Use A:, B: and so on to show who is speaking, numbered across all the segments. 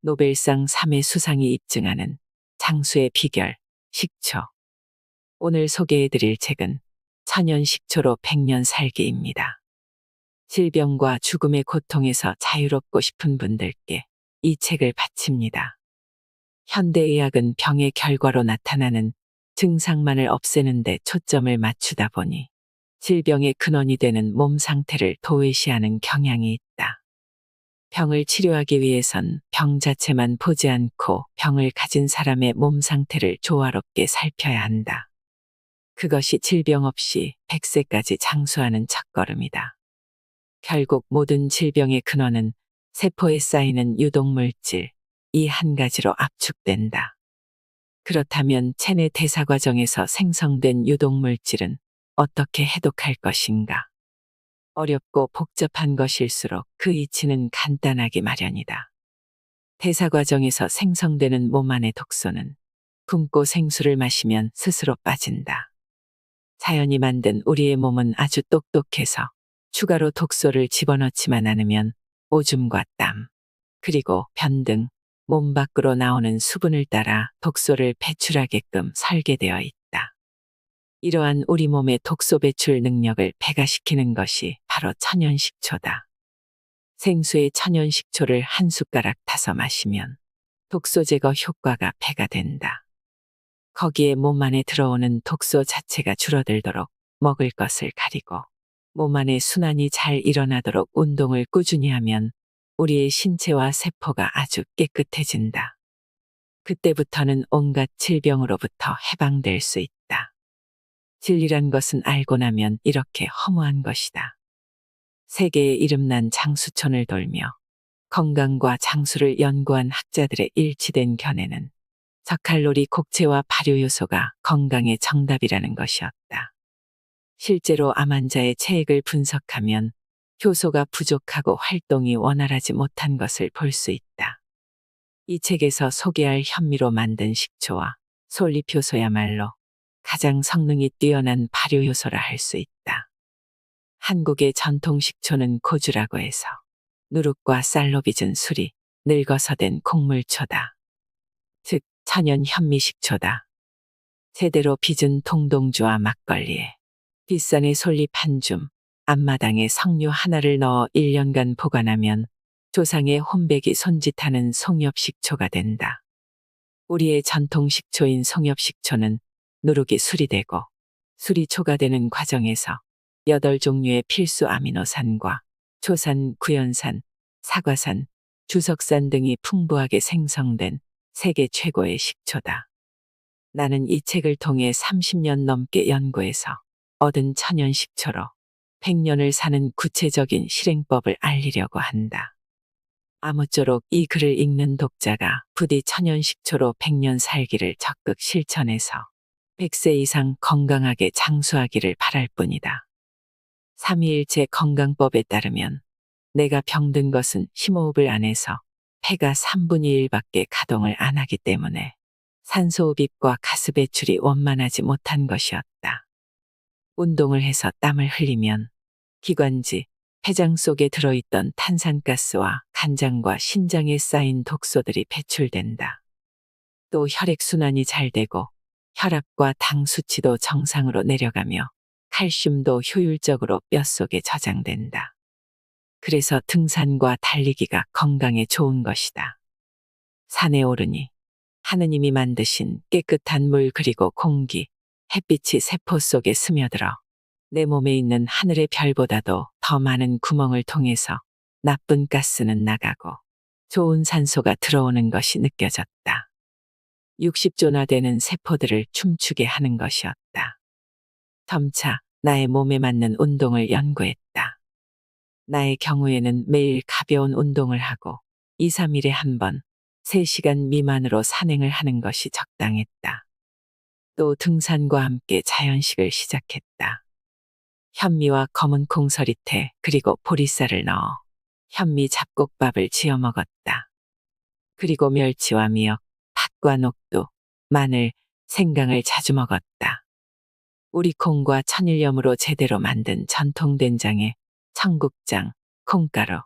A: 노벨상 3회 수상이 입증하는 장수의 비결, 식초. 오늘 소개해드릴 책은 천연 식초로 100년 살기입니다. 질병과 죽음의 고통에서 자유롭고 싶은 분들께 이 책을 바칩니다. 현대의학은 병의 결과로 나타나는 증상만을 없애는 데 초점을 맞추다 보니 질병의 근원이 되는 몸 상태를 도외시하는 경향이 있다. 병을 치료하기 위해선 병 자체만 보지 않고 병을 가진 사람의 몸 상태를 조화롭게 살펴야 한다. 그것이 질병 없이 100세까지 장수하는 첫걸음이다. 결국 모든 질병의 근원은 세포에 쌓이는 유독물질, 이 한 가지로 압축된다. 그렇다면 체내 대사 과정에서 생성된 유독물질은 어떻게 해독할 것인가? 어렵고 복잡한 것일수록 그 이치는 간단하기 마련이다. 대사 과정에서 생성되는 몸 안의 독소는 굶고 생수를 마시면 스스로 빠진다. 자연이 만든 우리의 몸은 아주 똑똑해서 추가로 독소를 집어넣지만 않으면 오줌과 땀, 그리고 변 등 몸 밖으로 나오는 수분을 따라 독소를 배출하게끔 설계되어 있다. 이러한 우리 몸의 독소 배출 능력을 배가시키는 것이 바로 천연식초다. 생수에 천연식초를 한 숟가락 타서 마시면 독소 제거 효과가 배가 된다. 거기에 몸 안에 들어오는 독소 자체가 줄어들도록 먹을 것을 가리고 몸 안에 순환이 잘 일어나도록 운동을 꾸준히 하면 우리의 신체와 세포가 아주 깨끗해진다. 그때부터는 온갖 질병으로부터 해방될 수 있다. 진리란 것은 알고 나면 이렇게 허무한 것이다. 세계에 이름난 장수촌을 돌며 건강과 장수를 연구한 학자들의 일치된 견해는 저칼로리 곡체와 발효 요소가 건강의 정답이라는 것이었다. 실제로 암 환자의 체액을 분석하면 효소가 부족하고 활동이 원활하지 못한 것을 볼 수 있다. 이 책에서 소개할 현미로 만든 식초와 솔잎효소야말로 가장 성능이 뛰어난 발효효소라 할 수 있다. 한국의 전통 식초는 고주라고 해서 누룩과 쌀로 빚은 술이 늙어서 된 곡물초다. 즉 천연 현미식초다. 제대로 빚은 동동주와 막걸리에 빗산의 솔잎 한 줌, 앞마당에 석류 하나를 넣어 1년간 보관하면 조상의 혼백이 손짓하는 송엽식초가 된다. 우리의 전통 식초인 송엽식초는 누룩이 술이 되고 술이 초가 되는 과정에서 8종류의 필수 아미노산과 초산, 구연산, 사과산, 주석산 등이 풍부하게 생성된 세계 최고의 식초다. 나는 이 책을 통해 30년 넘게 연구해서 얻은 천연 식초로 100년을 사는 구체적인 실행법을 알리려고 한다. 아무쪼록 이 글을 읽는 독자가 부디 천연 식초로 100년 살기를 적극 실천해서 100세 이상 건강하게 장수하기를 바랄 뿐이다. 삼위일체 건강법에 따르면 내가 병든 것은 심호흡을 안 해서 폐가 3분의 1밖에 가동을 안 하기 때문에 산소 흡입과 가스 배출이 원만하지 못한 것이었다. 운동을 해서 땀을 흘리면 기관지, 폐장 속에 들어있던 탄산가스와 간장과 신장에 쌓인 독소들이 배출된다. 또 혈액순환이 잘 되고 혈압과 당 수치도 정상으로 내려가며 칼슘도 효율적으로 뼛속에 저장된다. 그래서 등산과 달리기가 건강에 좋은 것이다. 산에 오르니 하느님이 만드신 깨끗한 물 그리고 공기, 햇빛이 세포 속에 스며들어 내 몸에 있는 하늘의 별보다도 더 많은 구멍을 통해서 나쁜 가스는 나가고 좋은 산소가 들어오는 것이 느껴졌다. 60조나 되는 세포들을 춤추게 하는 것이었다. 점차 나의 몸에 맞는 운동을 연구했다. 나의 경우에는 매일 가벼운 운동을 하고 2, 3일에 한 번 3시간 미만으로 산행을 하는 것이 적당했다. 또 등산과 함께 자연식을 시작했다. 현미와 검은 콩서리태 그리고 보리쌀을 넣어 현미 잡곡밥을 지어 먹었다. 그리고 멸치와 미역, 팥과 녹두, 마늘, 생강을 자주 먹었다. 우리 콩과 천일염으로 제대로 만든 전통 된장에 청국장, 콩가루,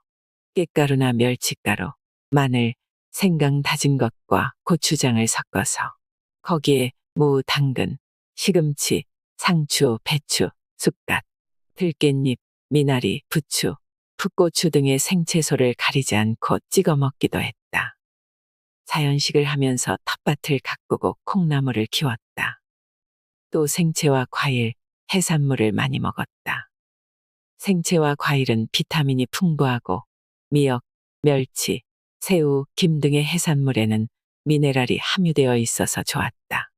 A: 깻가루나 멸치가루, 마늘, 생강 다진 것과 고추장을 섞어서 거기에 무, 당근, 시금치, 상추, 배추, 쑥갓, 들깻잎, 미나리, 부추, 풋고추 등의 생채소를 가리지 않고 찍어 먹기도 했다. 자연식을 하면서 텃밭을 가꾸고 콩나물을 키웠다. 또 생채와 과일, 해산물을 많이 먹었다. 생채와 과일은 비타민이 풍부하고 미역, 멸치, 새우, 김 등의 해산물에는 미네랄이 함유되어 있어서 좋았다.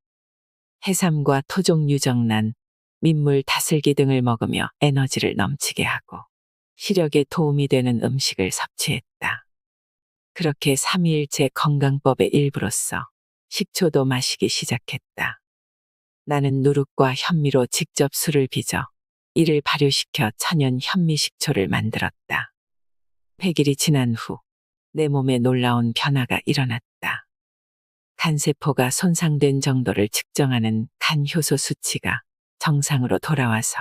A: 해삼과 토종 유정란, 민물 다슬기 등을 먹으며 에너지를 넘치게 하고 시력에 도움이 되는 음식을 섭취했다. 그렇게 삼위일체 건강법의 일부로서 식초도 마시기 시작했다. 나는 누룩과 현미로 직접 술을 빚어 이를 발효시켜 천연 현미식초를 만들었다. 100일이 지난 후 내 몸에 놀라운 변화가 일어났다. 간세포가 손상된 정도를 측정하는 간 효소 수치가 정상으로 돌아와서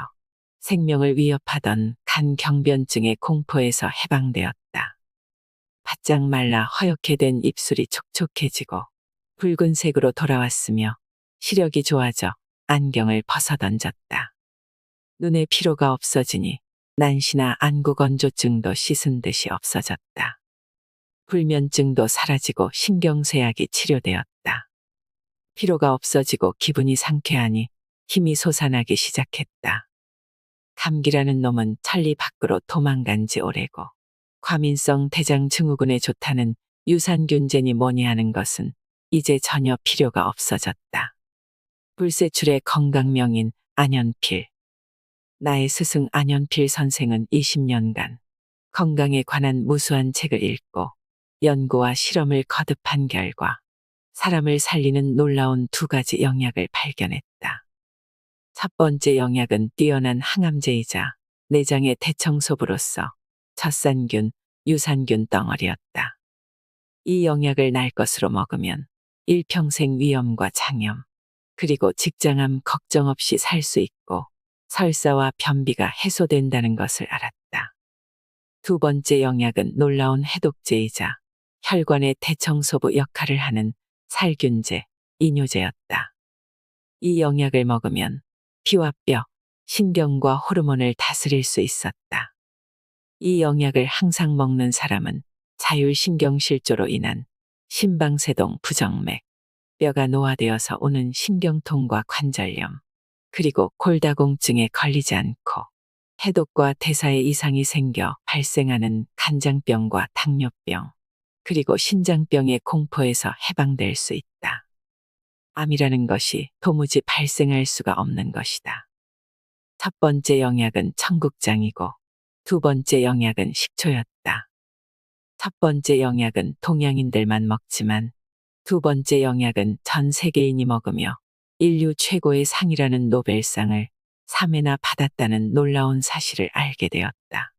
A: 생명을 위협하던 간 경변증의 공포에서 해방되었다. 바짝 말라 허옇게 된 입술이 촉촉해지고 붉은색으로 돌아왔으며 시력이 좋아져 안경을 벗어던졌다. 눈에 피로가 없어지니 난시나 안구건조증도 씻은 듯이 없어졌다. 불면증도 사라지고 신경쇠약이 치료되었다. 피로가 없어지고 기분이 상쾌하니 힘이 솟아나기 시작했다. 감기라는 놈은 천리 밖으로 도망간 지 오래고 과민성 대장 증후군에 좋다는 유산균제니 뭐니 하는 것은 이제 전혀 필요가 없어졌다. 불세출의 건강명인 안현필. 나의 스승 안현필 선생은 20년간 건강에 관한 무수한 책을 읽고 연구와 실험을 거듭한 결과 사람을 살리는 놀라운 2가지 영약을 발견했다. 첫 번째 영약은 뛰어난 항암제이자 내장의 대청소부로서 젖산균, 유산균 덩어리였다. 이 영약을 날 것으로 먹으면 일평생 위염과 장염, 그리고 직장암 걱정 없이 살 수 있고 설사와 변비가 해소된다는 것을 알았다. 두 번째 영약은 놀라운 해독제이자 혈관의 대청소부 역할을 하는 살균제, 이뇨제였다. 이 영약을 먹으면 피와 뼈, 신경과 호르몬을 다스릴 수 있었다. 이 영약을 항상 먹는 사람은 자율신경실조로 인한 심방세동 부정맥, 뼈가 노화되어서 오는 신경통과 관절염, 그리고 골다공증에 걸리지 않고 해독과 대사에 이상이 생겨 발생하는 간장병과 당뇨병, 그리고 신장병의 공포에서 해방될 수 있다. 암이라는 것이 도무지 발생할 수가 없는 것이다. 첫 번째 영약은 청국장이고 두 번째 영약은 식초였다. 첫 번째 영약은 동양인들만 먹지만 두 번째 영약은 전 세계인이 먹으며 인류 최고의 상이라는 노벨상을 3회나 받았다는 놀라운 사실을 알게 되었다.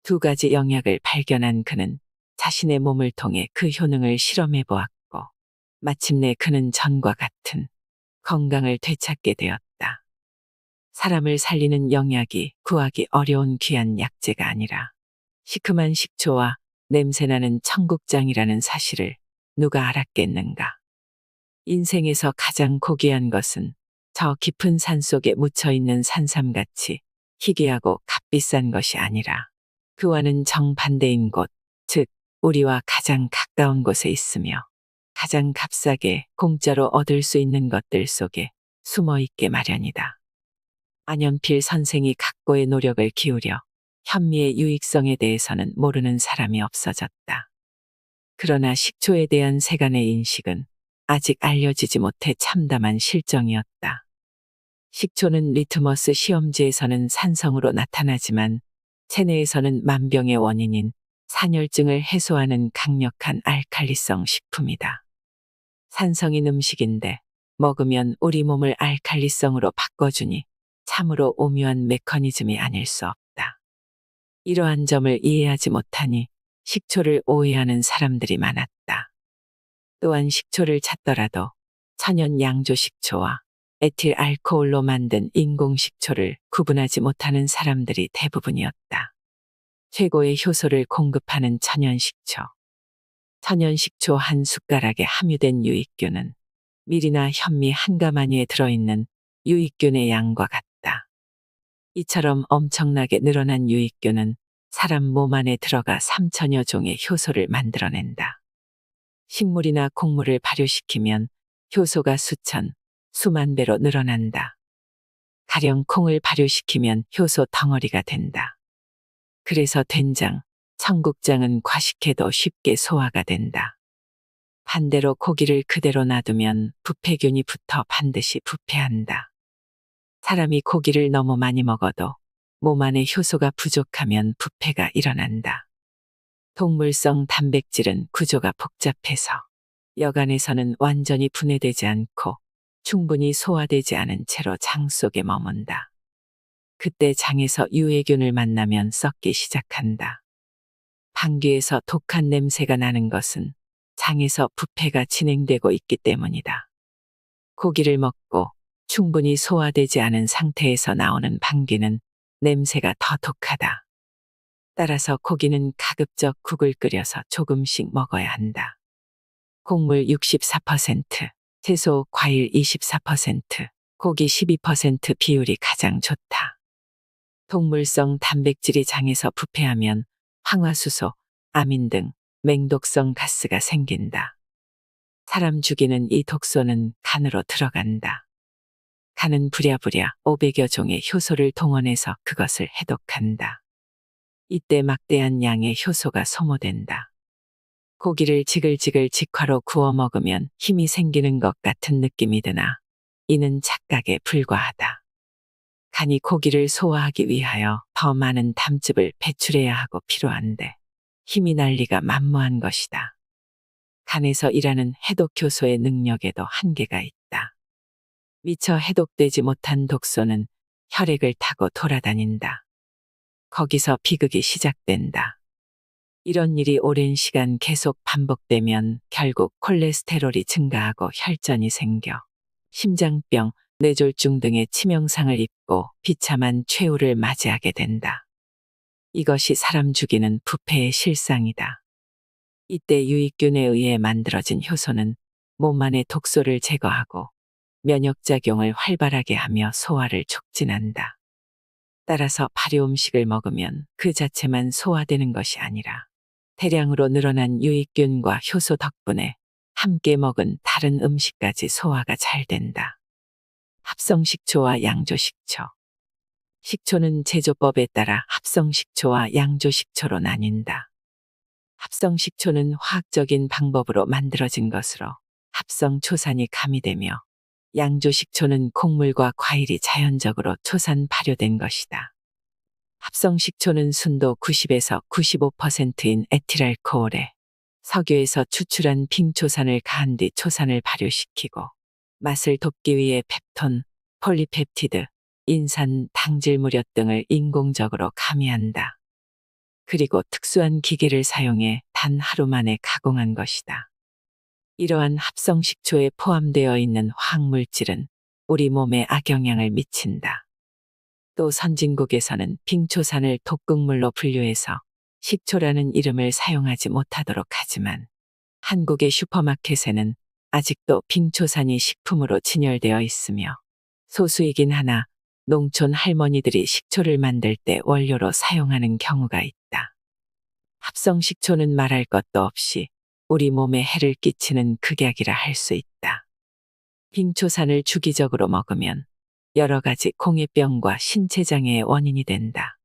A: 2가지 영약을 발견한 그는 자신의 몸을 통해 그 효능을 실험해 보았고 마침내 그는 전과 같은 건강을 되찾게 되었다. 사람을 살리는 영약이 구하기 어려운 귀한 약재가 아니라 시큼한 식초와 냄새나는 청국장이라는 사실을 누가 알았겠는가. 인생에서 가장 고귀한 것은 저 깊은 산 속에 묻혀있는 산삼같이 희귀하고 값비싼 것이 아니라 그와는 정반대인 곳, 즉 우리와 가장 가까운 곳에 있으며 가장 값싸게 공짜로 얻을 수 있는 것들 속에 숨어있게 마련이다. 안현필 선생이 각고의 노력을 기울여 현미의 유익성에 대해서는 모르는 사람이 없어졌다. 그러나 식초에 대한 세간의 인식은 아직 알려지지 못해 참담한 실정이었다. 식초는 리트머스 시험지에서는 산성으로 나타나지만 체내에서는 만병의 원인인 산혈증을 해소하는 강력한 알칼리성 식품이다. 산성인 음식인데 먹으면 우리 몸을 알칼리성으로 바꿔주니 참으로 오묘한 메커니즘이 아닐 수 없다. 이러한 점을 이해하지 못하니 식초를 오해하는 사람들이 많았다. 또한 식초를 찾더라도 천연 양조 식초와 에틸 알코올로 만든 인공 식초를 구분하지 못하는 사람들이 대부분이었다. 최고의 효소를 공급하는 천연 식초. 천연 식초 한 숟가락에 함유된 유익균은 밀이나 현미 한 가마니에 들어있는 유익균의 양과 같다. 이처럼 엄청나게 늘어난 유익균은 사람 몸 안에 들어가 3천여 종의 효소를 만들어낸다. 식물이나 곡물을 발효시키면 효소가 수천, 수만 배로 늘어난다. 가령 콩을 발효시키면 효소 덩어리가 된다. 그래서 된장, 청국장은 과식해도 쉽게 소화가 된다. 반대로 고기를 그대로 놔두면 부패균이 붙어 반드시 부패한다. 사람이 고기를 너무 많이 먹어도 몸 안에 효소가 부족하면 부패가 일어난다. 동물성 단백질은 구조가 복잡해서 여간에서는 완전히 분해되지 않고 충분히 소화되지 않은 채로 장 속에 머문다. 그때 장에서 유해균을 만나면 썩기 시작한다. 방귀에서 독한 냄새가 나는 것은 장에서 부패가 진행되고 있기 때문이다. 고기를 먹고 충분히 소화되지 않은 상태에서 나오는 방귀는 냄새가 더 독하다. 따라서 고기는 가급적 국을 끓여서 조금씩 먹어야 한다. 곡물 64%, 채소, 과일 24%, 고기 12% 비율이 가장 좋다. 동물성 단백질이 장에서 부패하면 황화수소, 아민 등 맹독성 가스가 생긴다. 사람 죽이는 이 독소는 간으로 들어간다. 간은 부랴부랴 500여 종의 효소를 동원해서 그것을 해독한다. 이때 막대한 양의 효소가 소모된다. 고기를 지글지글 직화로 구워 먹으면 힘이 생기는 것 같은 느낌이 드나 이는 착각에 불과하다. 간이 고기를 소화하기 위하여 더 많은 담즙을 배출해야 하고 필요한데 힘이 날 리가 만무한 것이다. 간에서 일하는 해독효소의 능력에도 한계가 있다. 미처 해독되지 못한 독소는 혈액을 타고 돌아다닌다. 거기서 비극이 시작된다. 이런 일이 오랜 시간 계속 반복되면 결국 콜레스테롤이 증가하고 혈전이 생겨 심장병, 뇌졸중 등의 치명상을 입고 비참한 최후를 맞이하게 된다. 이것이 사람 죽이는 부패의 실상이다. 이때 유익균에 의해 만들어진 효소는 몸 안의 독소를 제거하고 면역작용을 활발하게 하며 소화를 촉진한다. 따라서 발효 음식을 먹으면 그 자체만 소화되는 것이 아니라 대량으로 늘어난 유익균과 효소 덕분에 함께 먹은 다른 음식까지 소화가 잘 된다. 합성식초와 양조식초. 식초는 제조법에 따라 합성식초와 양조식초로 나뉜다. 합성식초는 화학적인 방법으로 만들어진 것으로 합성초산이 가미되며 양조식초는 곡물과 과일이 자연적으로 초산 발효된 것이다. 합성식초는 순도 90에서 95%인 에틸알코올에 석유에서 추출한 빙초산을 가한 뒤 초산을 발효시키고 맛을 돋기 위해 펩톤, 폴리펩티드, 인산, 당질무렵 등을 인공적으로 가미한다. 그리고 특수한 기계를 사용해 단 하루 만에 가공한 것이다. 이러한 합성식초에 포함되어 있는 화학물질은 우리 몸에 악영향을 미친다. 또 선진국에서는 빙초산을 독극물로 분류해서 식초라는 이름을 사용하지 못하도록 하지만 한국의 슈퍼마켓에는 아직도 빙초산이 식품으로 진열되어 있으며 소수이긴 하나 농촌 할머니들이 식초를 만들 때 원료로 사용하는 경우가 있다. 합성식초는 말할 것도 없이 우리 몸에 해를 끼치는 극약이라 할 수 있다. 빙초산을 주기적으로 먹으면 여러 가지 공해병과 신체장애의 원인이 된다.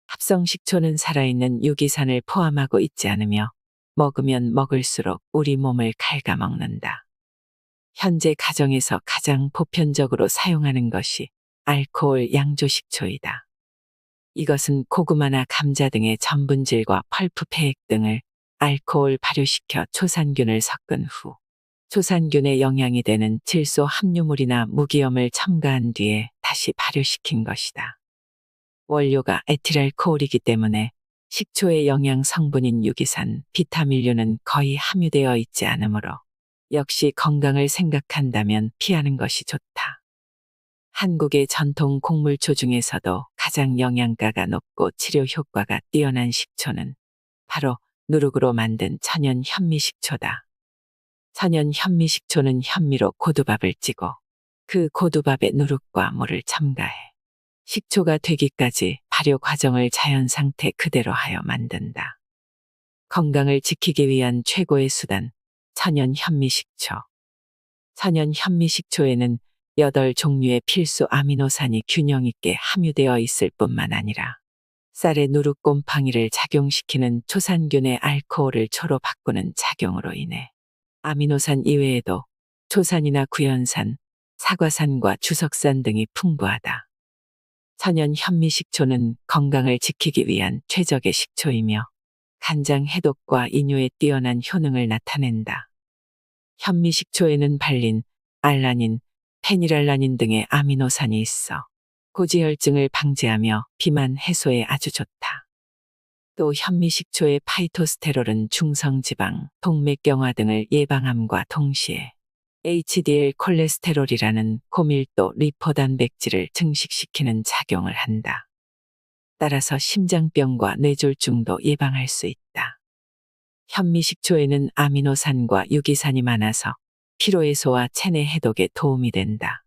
A: 합성식초는 살아있는 유기산을 포함하고 있지 않으며 먹으면 먹을수록 우리 몸을 갉아먹는다. 현재 가정에서 가장 보편적으로 사용하는 것이 알코올 양조식초이다. 이것은 고구마나 감자 등의 전분질과 펄프 폐액 등을 알코올 발효시켜 초산균을 섞은 후 초산균에 영양이 되는 질소 함유물이나 무기염을 첨가한 뒤에 다시 발효시킨 것이다. 원료가 에틸알코올이기 때문에 식초의 영양 성분인 유기산, 비타민류는 거의 함유되어 있지 않으므로 역시 건강을 생각한다면 피하는 것이 좋다. 한국의 전통 곡물초 중에서도 가장 영양가가 높고 치료 효과가 뛰어난 식초는 바로 누룩으로 만든 천연 현미식초다. 천연 현미식초는 현미로 고두밥을 찌고 그 고두밥에 누룩과 물을 첨가해 식초가 되기까지 발효 과정을 자연 상태 그대로 하여 만든다. 건강을 지키기 위한 최고의 수단, 천연 현미식초. 천연 현미식초에는 8종류의 필수 아미노산이 균형 있게 함유되어 있을 뿐만 아니라 쌀의 누룩 곰팡이를 작용시키는 초산균의 알코올을 초로 바꾸는 작용으로 인해 아미노산 이외에도 초산이나 구연산, 사과산과 주석산 등이 풍부하다. 천연 현미식초는 건강을 지키기 위한 최적의 식초이며 간장 해독과 이뇨에 뛰어난 효능을 나타낸다. 현미식초에는 발린, 알라닌, 페닐알라닌 등의 아미노산이 있어 고지혈증을 방지하며 비만 해소에 아주 좋다. 또 현미식초의 파이토스테롤은 중성지방, 동맥경화 등을 예방함과 동시에 HDL 콜레스테롤이라는 고밀도 리포 단백질을 증식시키는 작용을 한다. 따라서 심장병과 뇌졸중도 예방할 수 있다. 현미식초에는 아미노산과 유기산이 많아서 피로해소와 체내 해독에 도움이 된다.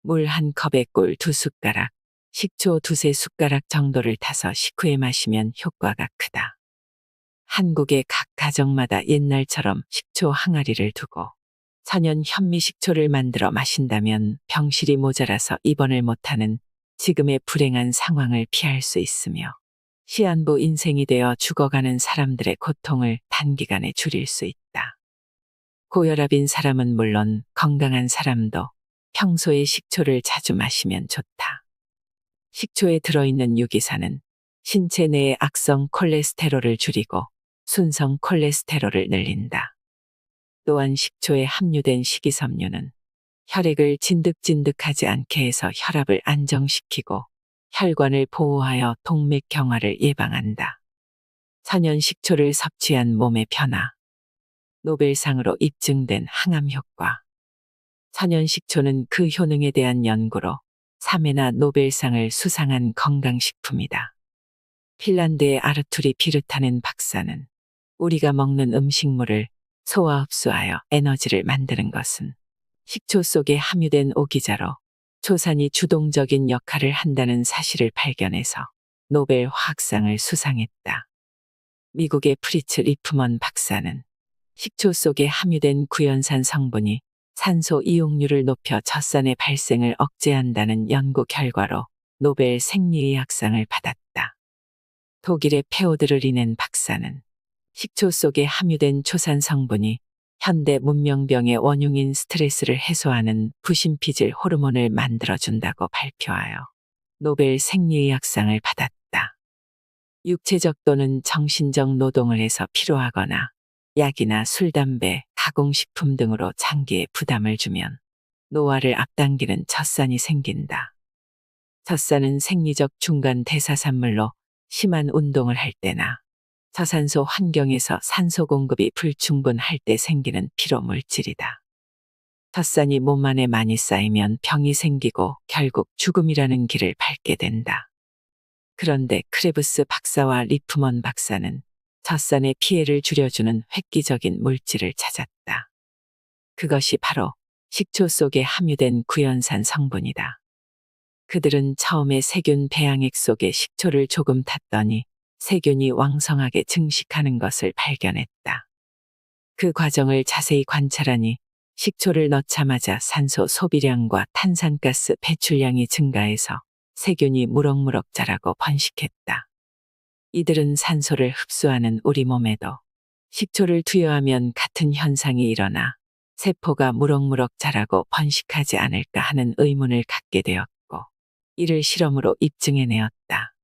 A: 물 한 컵에 꿀 2숟가락, 식초 2~3숟가락 정도를 타서 식후에 마시면 효과가 크다. 한국의 각 가정마다 옛날처럼 식초 항아리를 두고 천연 현미식초를 만들어 마신다면 병실이 모자라서 입원을 못하는 지금의 불행한 상황을 피할 수 있으며 시한부 인생이 되어 죽어가는 사람들의 고통을 단기간에 줄일 수 있다. 고혈압인 사람은 물론 건강한 사람도 평소에 식초를 자주 마시면 좋다. 식초에 들어있는 유기산은 신체 내의 악성 콜레스테롤을 줄이고 순성 콜레스테롤을 늘린다. 또한 식초에 함유된 식이섬유는 혈액을 진득진득하지 않게 해서 혈압을 안정시키고 혈관을 보호하여 동맥경화를 예방한다. 천연 식초를 섭취한 몸의 변화. 노벨상으로 입증된 항암 효과. 천연 식초는 그 효능에 대한 연구로 3회나 노벨상을 수상한 건강식품이다. 핀란드의 아르투리 비르타넨 박사는 우리가 먹는 음식물을 소화 흡수하여 에너지를 만드는 것은 식초 속에 함유된 오기자로 초산이 주동적인 역할을 한다는 사실을 발견해서 노벨 화학상을 수상했다. 미국의 프리츠 리프먼 박사는 식초 속에 함유된 구연산 성분이 산소 이용률을 높여 젖산의 발생을 억제한다는 연구 결과로 노벨 생리의학상을 받았다. 독일의 페오드르리넨 박사는 식초 속에 함유된 초산 성분이 현대 문명병의 원흉인 스트레스를 해소하는 부신피질 호르몬을 만들어준다고 발표하여 노벨 생리의학상을 받았다. 육체적 또는 정신적 노동을 해서 피로하거나 약이나 술, 담배, 가공식품 등으로 장기에 부담을 주면 노화를 앞당기는 젖산이 생긴다. 젖산은 생리적 중간 대사산물로 심한 운동을 할 때나 저산소 환경에서 산소 공급이 불충분할 때 생기는 피로 물질이다. 젖산이 몸 안에 많이 쌓이면 병이 생기고 결국 죽음이라는 길을 밟게 된다. 그런데 크레브스 박사와 리프먼 박사는 젖산의 피해를 줄여주는 획기적인 물질을 찾았다. 그것이 바로 식초 속에 함유된 구연산 성분이다. 그들은 처음에 세균 배양액 속에 식초를 조금 탔더니 세균이 왕성하게 증식하는 것을 발견했다. 그 과정을 자세히 관찰하니 식초를 넣자마자 산소 소비량과 탄산가스 배출량이 증가해서 세균이 무럭무럭 자라고 번식했다. 이들은 산소를 흡수하는 우리 몸에도 식초를 투여하면 같은 현상이 일어나 세포가 무럭무럭 자라고 번식하지 않을까 하는 의문을 갖게 되었고 이를 실험으로 입증해내었다.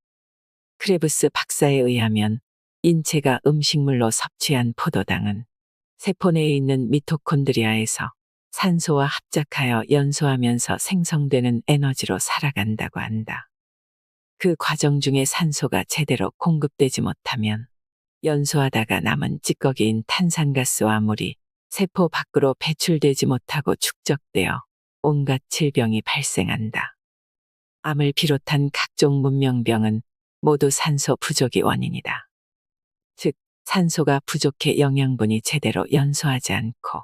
A: 크레브스 박사에 의하면 인체가 음식물로 섭취한 포도당은 세포 내에 있는 미토콘드리아에서 산소와 합작하여 연소하면서 생성되는 에너지로 살아간다고 한다. 그 과정 중에 산소가 제대로 공급되지 못하면 연소하다가 남은 찌꺼기인 탄산가스와 물이 세포 밖으로 배출되지 못하고 축적되어 온갖 질병이 발생한다. 암을 비롯한 각종 문명병은 모두 산소 부족이 원인이다. 즉, 산소가 부족해 영양분이 제대로 연소하지 않고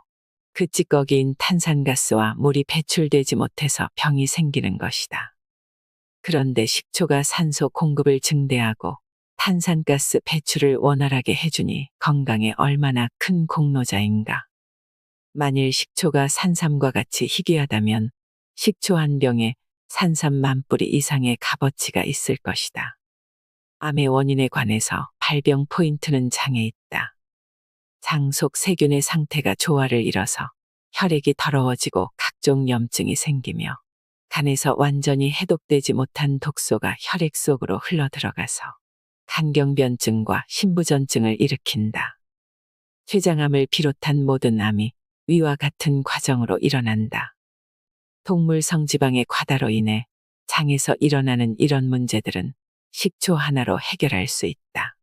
A: 그 찌꺼기인 탄산가스와 물이 배출되지 못해서 병이 생기는 것이다. 그런데 식초가 산소 공급을 증대하고 탄산가스 배출을 원활하게 해주니 건강에 얼마나 큰 공로자인가. 만일 식초가 산삼과 같이 희귀하다면 식초 한 병에 산삼 10,000뿌리 이상의 값어치가 있을 것이다. 암의 원인에 관해서 발병 포인트는 장에 있다. 장 속 세균의 상태가 조화를 잃어서 혈액이 더러워지고 각종 염증이 생기며 간에서 완전히 해독되지 못한 독소가 혈액 속으로 흘러들어가서 간경변증과 신부전증을 일으킨다. 췌장암을 비롯한 모든 암이 위와 같은 과정으로 일어난다. 동물 성지방의 과다로 인해 장에서 일어나는 이런 문제들은 식초 하나로 해결할 수 있다.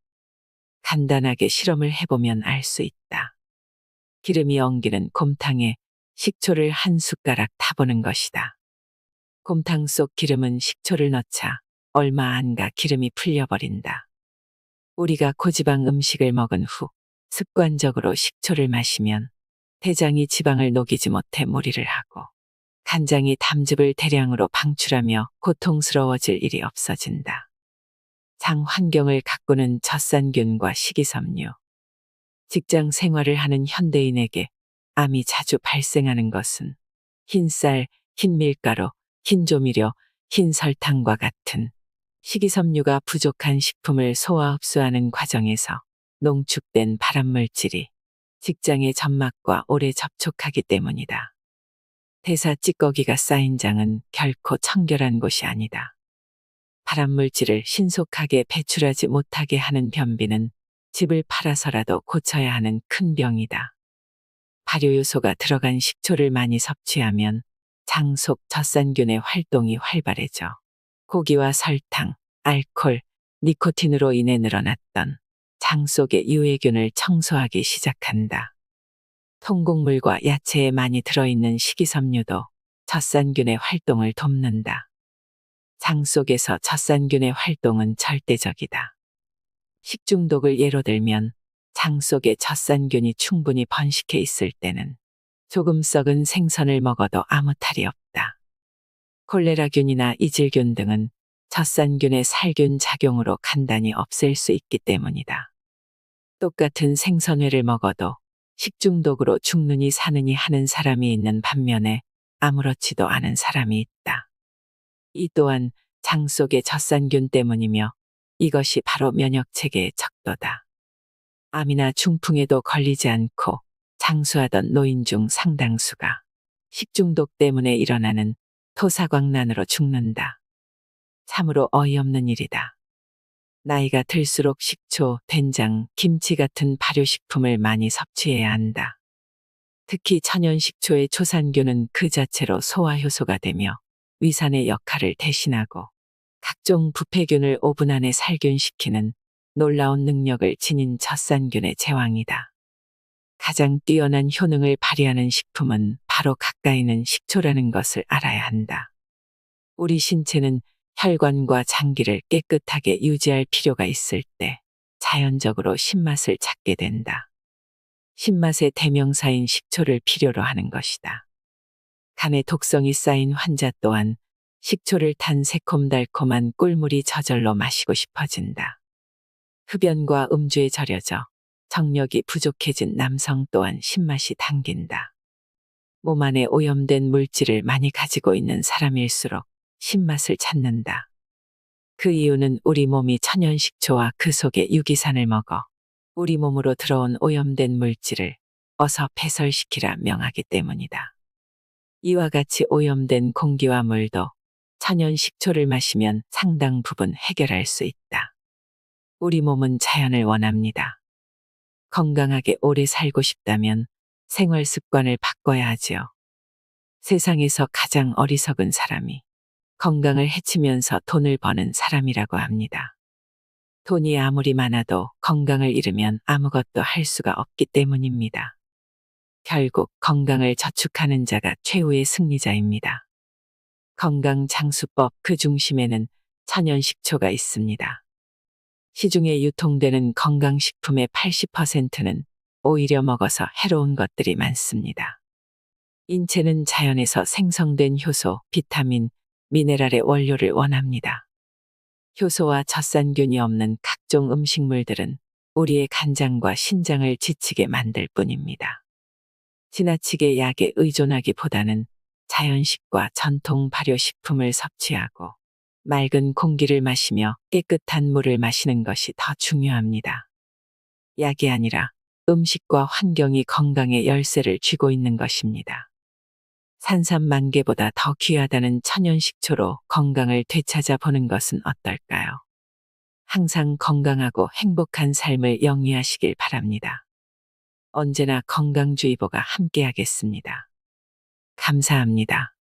A: 간단하게 실험을 해보면 알 수 있다. 기름이 엉기는 곰탕에 식초를 한 숟가락 타보는 것이다. 곰탕 속 기름은 식초를 넣자 얼마 안 가 기름이 풀려버린다. 우리가 고지방 음식을 먹은 후 습관적으로 식초를 마시면 대장이 지방을 녹이지 못해 무리를 하고 간장이 담즙을 대량으로 방출하며 고통스러워질 일이 없어진다. 장 환경을 가꾸는 젖산균과 식이섬유. 직장 생활을 하는 현대인에게 암이 자주 발생하는 것은 흰쌀, 흰밀가루, 흰조미료, 흰설탕과 같은 식이섬유가 부족한 식품을 소화 흡수하는 과정에서 농축된 발암물질이 직장의 점막과 오래 접촉하기 때문이다. 대사 찌꺼기가 쌓인 장은 결코 청결한 곳이 아니다. 발암물질을 신속하게 배출하지 못하게 하는 변비는 집을 팔아서라도 고쳐야 하는 큰 병이다. 발효요소가 들어간 식초를 많이 섭취하면 장 속 젖산균의 활동이 활발해져 고기와 설탕, 알코올, 니코틴으로 인해 늘어났던 장 속의 유해균을 청소하기 시작한다. 통곡물과 야채에 많이 들어있는 식이섬유도 젖산균의 활동을 돕는다. 장 속에서 젖산균의 활동은 절대적이다. 식중독을 예로 들면 장 속에 젖산균이 충분히 번식해 있을 때는 조금 썩은 생선을 먹어도 아무 탈이 없다. 콜레라균이나 이질균 등은 젖산균의 살균 작용으로 간단히 없앨 수 있기 때문이다. 똑같은 생선회를 먹어도 식중독으로 죽느니 사느니 하는 사람이 있는 반면에 아무렇지도 않은 사람이 있다. 이 또한 장 속의 젖산균 때문이며 이것이 바로 면역체계의 척도다. 암이나 중풍에도 걸리지 않고 장수하던 노인 중 상당수가 식중독 때문에 일어나는 토사광난으로 죽는다. 참으로 어이없는 일이다. 나이가 들수록 식초, 된장, 김치 같은 발효식품을 많이 섭취해야 한다. 특히 천연식초의 초산균은 그 자체로 소화효소가 되며 위산의 역할을 대신하고 각종 부패균을 5분 안에 살균시키는 놀라운 능력을 지닌 젖산균의 제왕이다. 가장 뛰어난 효능을 발휘하는 식품은 바로 가까이는 식초라는 것을 알아야 한다. 우리 신체는 혈관과 장기를 깨끗하게 유지할 필요가 있을 때 자연적으로 신맛을 찾게 된다. 신맛의 대명사인 식초를 필요로 하는 것이다. 간에 독성이 쌓인 환자 또한 식초를 탄 새콤달콤한 꿀물이 저절로 마시고 싶어진다. 흡연과 음주에 절여져 정력이 부족해진 남성 또한 신맛이 당긴다. 몸 안에 오염된 물질을 많이 가지고 있는 사람일수록 신맛을 찾는다. 그 이유는 우리 몸이 천연식초와 그 속의 유기산을 먹어 우리 몸으로 들어온 오염된 물질을 어서 배설시키라 명하기 때문이다. 이와 같이 오염된 공기와 물도 천연식초를 마시면 상당 부분 해결할 수 있다. 우리 몸은 자연을 원합니다. 건강하게 오래 살고 싶다면 생활 습관을 바꿔야 하지요. 세상에서 가장 어리석은 사람이 건강을 해치면서 돈을 버는 사람이라고 합니다. 돈이 아무리 많아도 건강을 잃으면 아무것도 할 수가 없기 때문입니다. 결국 건강을 저축하는 자가 최후의 승리자입니다. 건강 장수법 그 중심에는 천연식초가 있습니다. 시중에 유통되는 건강식품의 80%는 오히려 먹어서 해로운 것들이 많습니다. 인체는 자연에서 생성된 효소, 비타민, 미네랄의 원료를 원합니다. 효소와 젖산균이 없는 각종 음식물들은 우리의 간장과 신장을 지치게 만들 뿐입니다. 지나치게 약에 의존하기보다는 자연식과 전통 발효식품을 섭취하고 맑은 공기를 마시며 깨끗한 물을 마시는 것이 더 중요합니다. 약이 아니라 음식과 환경이 건강의 열쇠를 쥐고 있는 것입니다. 산삼만개보다 더 귀하다는 천연식초로 건강을 되찾아 보는 것은 어떨까요? 항상 건강하고 행복한 삶을 영위하시길 바랍니다. 언제나 건강주의보가 함께하겠습니다. 감사합니다.